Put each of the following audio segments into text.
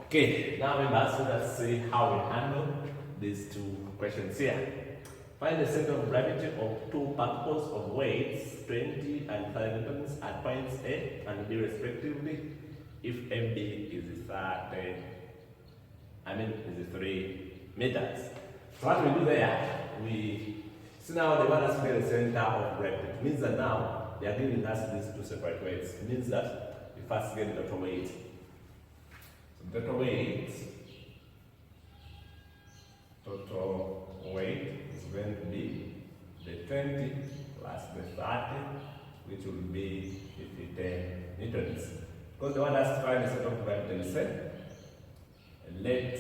Okay, now members, let's see how we handle these two questions here. Find the center of gravity of two particles of weights 20 and 30 newtons at points A and B respectively if MB is 3 meters. So what we do there, we see now they want us to get the center of gravity. It means that now they are giving us these two separate weights. It means that we first get the total weight. So total weight is going to be the 20 plus the 30, which will be 50 newtons. Because they want us to find the center of gravity, they say, let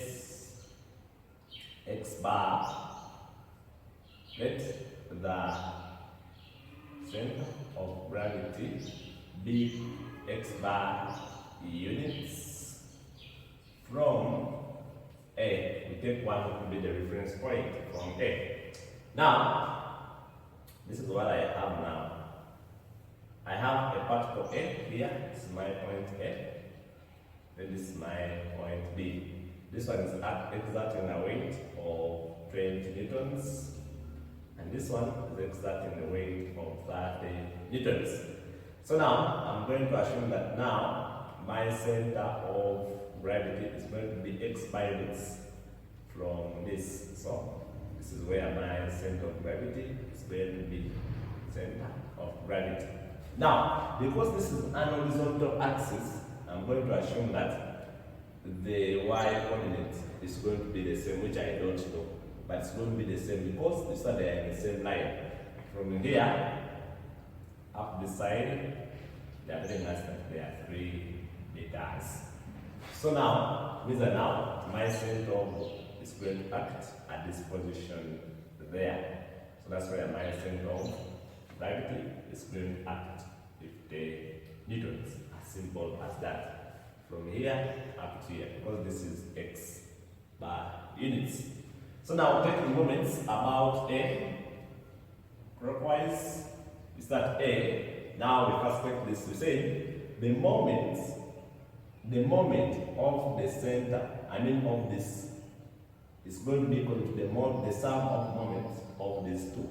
the center of gravity be x bar units from A. We take one to be the reference point from A. Now, this is what I have now. I have a particle A here, this is my point A, then this is my point B. This one is exerting a weight of 20 newtons, and this one is exerting a weight of 30 newtons. So now, I'm going to assume that now my center of gravity is going to be x by units from this. So this is where my center of gravity is going to be center of gravity. Now, because this is an horizontal axis, I'm going to assume that the y coordinate is going to be the same, which I don't know, but it's going to be the same because these are they are in the same line. From here up this side, they are telling us that they are 3 meters. So now, these are now my center is going to act at this position there. So that's where my center of gravity is going to act 50 newtons. As simple as that. From here up to here, because this is x bar units. So now take the moments about A. Clockwise is that A. Now we first take this. We say the moment of the center, of this, is going to be equal to the sum of moments of these two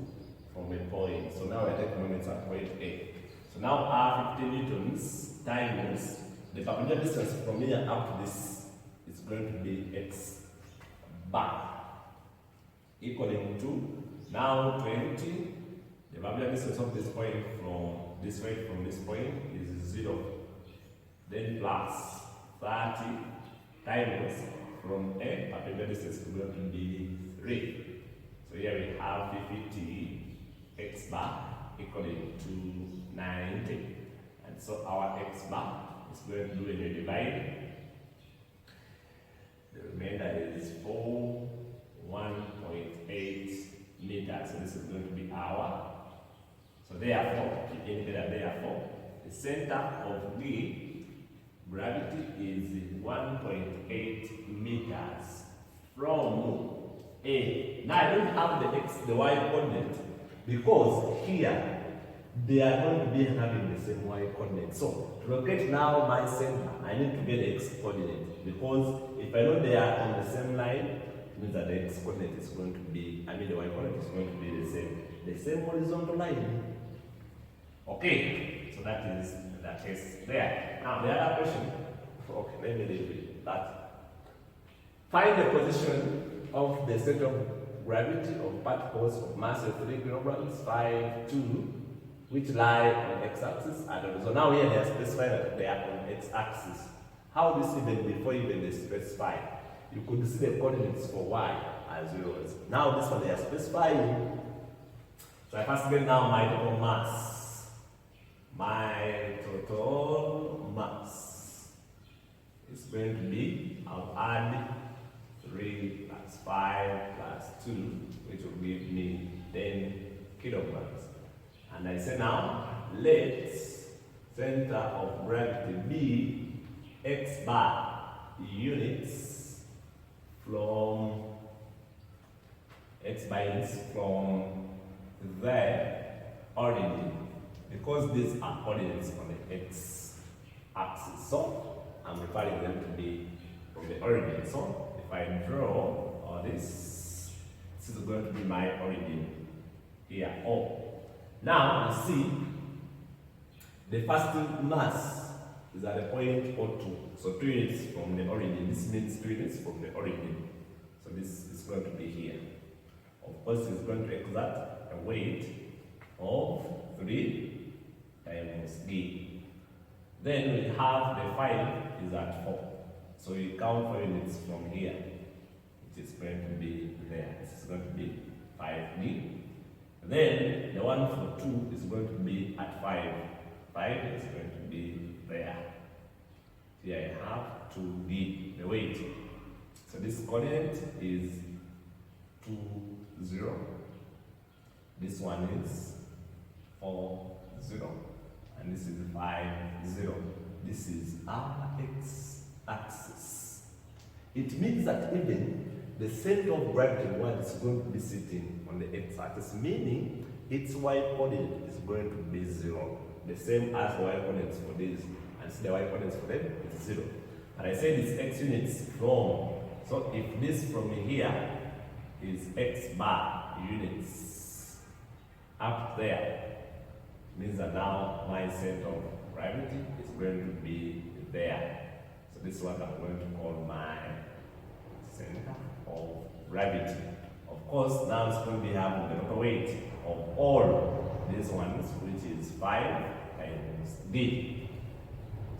from a point. So now I take moments at point A. So now R 50 newtons times the perpendicular distance from here up to this is going to be x bar equaling to now 20. The perpendicular distance of this point from this weight from this point is 0. Then plus 30 times from A, perpendicular distance is going to be 3. So here we have 50 x bar equaling to 90. And so our x bar is going to do when you divide. The remainder is 1.8 meters. So this is going to be our. So therefore, the center of the gravity is 1.8 meters from A. Now I don't have the y coordinate because here they are going to be having the same y coordinate. So to locate now my center, I need to get the x coordinate because if I know they are on the same line, it means that the x coordinate is going to be, the y coordinate is going to be the same horizontal line. Okay, so that is the case there. Now the other question, okay, let me leave it that. Find the position of the center of gravity of particles of mass of 3 kilograms, 5, 2, which lie on x-axis and so now here they are specifying that they are on x-axis. How this even before even they specify? You could see the coordinates for y as zeros. Now this one they are specifying. So I first get now my total mass. My total mass is going to be, I'll add 3 plus 5 plus 2, which will give me 10 kilograms. And I say now, let center of gravity be x bar units from the origin, because these are coordinates on the x axis. So I'm referring them to be from the origin. So if I draw all this is going to be my origin here. O. Now you see the first mass is at the point O2. So 2 units from the origin. This means 2 units from the origin. So this is going to be here. Of course, it's going to exert a weight of 3 times D. Then we have the 5 is at 4. So we count 4 units from here, which is going to be there. This is going to be 5D. Then the one for 2 is going to be at 5. 5 is going to be there. Here I have 2D, the weight. So this coordinate is 2, 0. This one is 4, 0. And this is 5, 0. This is our x-axis. It means that even the center of gravity one is going to be sitting on the x-axis, meaning its y-coordinate is going to be 0. The same as the y-coordinates for this. And see the y-coordinates for them is 0. And I said it's x units from. So if this from here is x bar units up there, means that now my center of gravity is going to be there. So this is what I'm going to call my center of gravity. Of course, now it's going to be having the total weight of all these ones, which is 5 times D.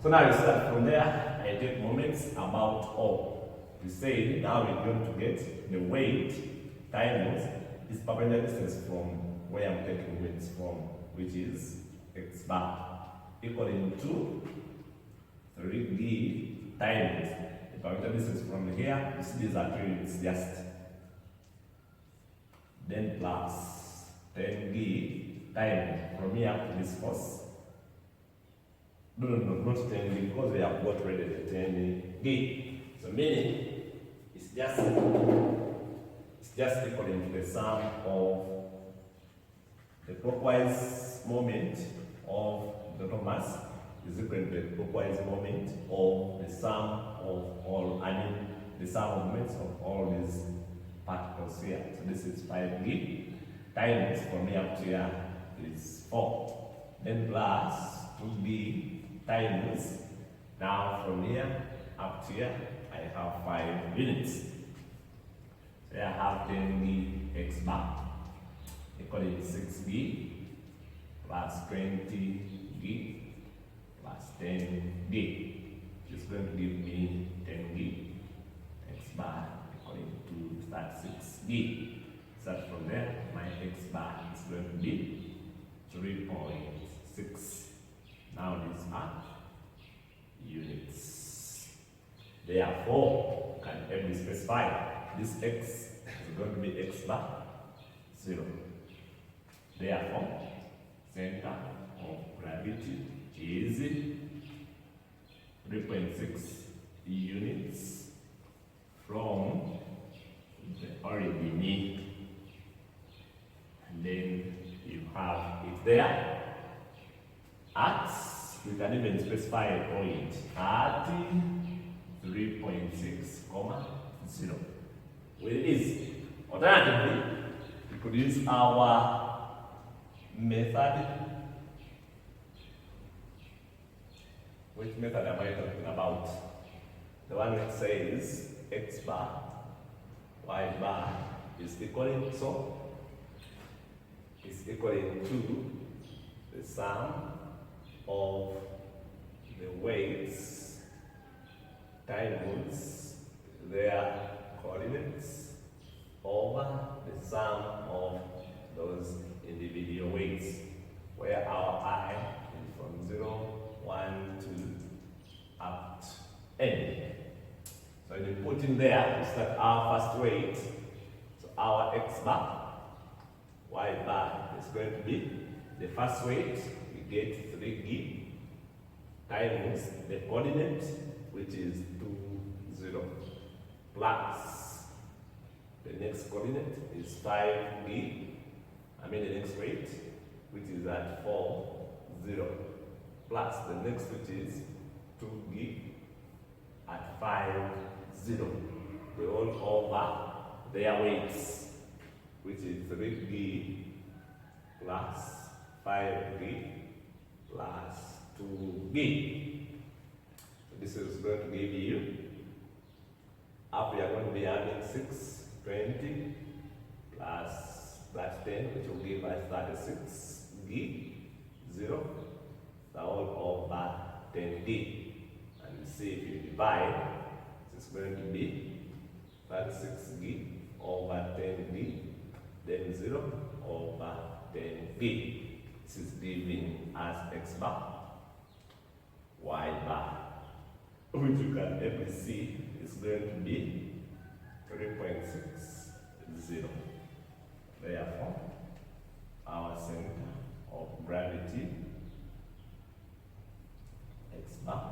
So now you start from there. I take moments about O. We say now we're going to get the weight times this perpendicular distance from where I'm taking weights from, which is x bar, equaling to 3D times the perpendicular distance from here. You see these are 3 units just. Then plus 10D times from here to this force. No, not 10D, because we have got already the 10D. So meaning it's just equaling to the sum of the clockwise moment of the total mass is equal to the clockwise moment of the sum of all, the sum of moments of all these particles here. So this is 5D times from here up to here is 4. Then plus 2D times, now from here up to here I have 5 units. So I have 10D x bar equaling 6D plus 20D plus 10D, which is going to give me 10D x bar equaling to that 6D. Start from there, my x bar is going to be 3.6. Now these are units. Therefore, can every specify this x is going to be x bar 0. Therefore, center of gravity is 3.6 units from the origin. And then you have it there at, we can even specify a point at 3.6, 0. Well, it is. Alternatively, we could use our method. Which method am I talking about? The one that says x bar, y bar is equaling, so is equaling to the sum of the weights times their coordinates over the sum of those individual weights, where our I is from 0, 1, 2, up to n. So you put in there, is that our first weight, so our x bar, y bar is going to be the first weight, we get 3G times the coordinate, which is 2, 0, plus the next coordinate is 5G, the next weight, which is at 4, 0, plus the next, which is 2G at 5, 0. The whole over their weights, which is 3g plus 5g plus 2g. So this is going to give you, up we are going to be adding 6, 20 plus 10, which will give us 36g, 0, the whole over 10g. And you see if you divide, it's going to be 36g over 10g, then 0 over 10g. This is giving us x bar, y bar, which you can able see is going to be 3.60. Therefore, our center of gravity, x bar,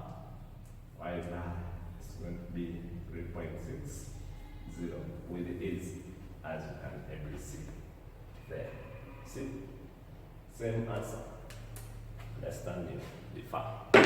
y bar, is going to be 3.60 with ease, as you can able see there. See, same answer. Understanding the fact.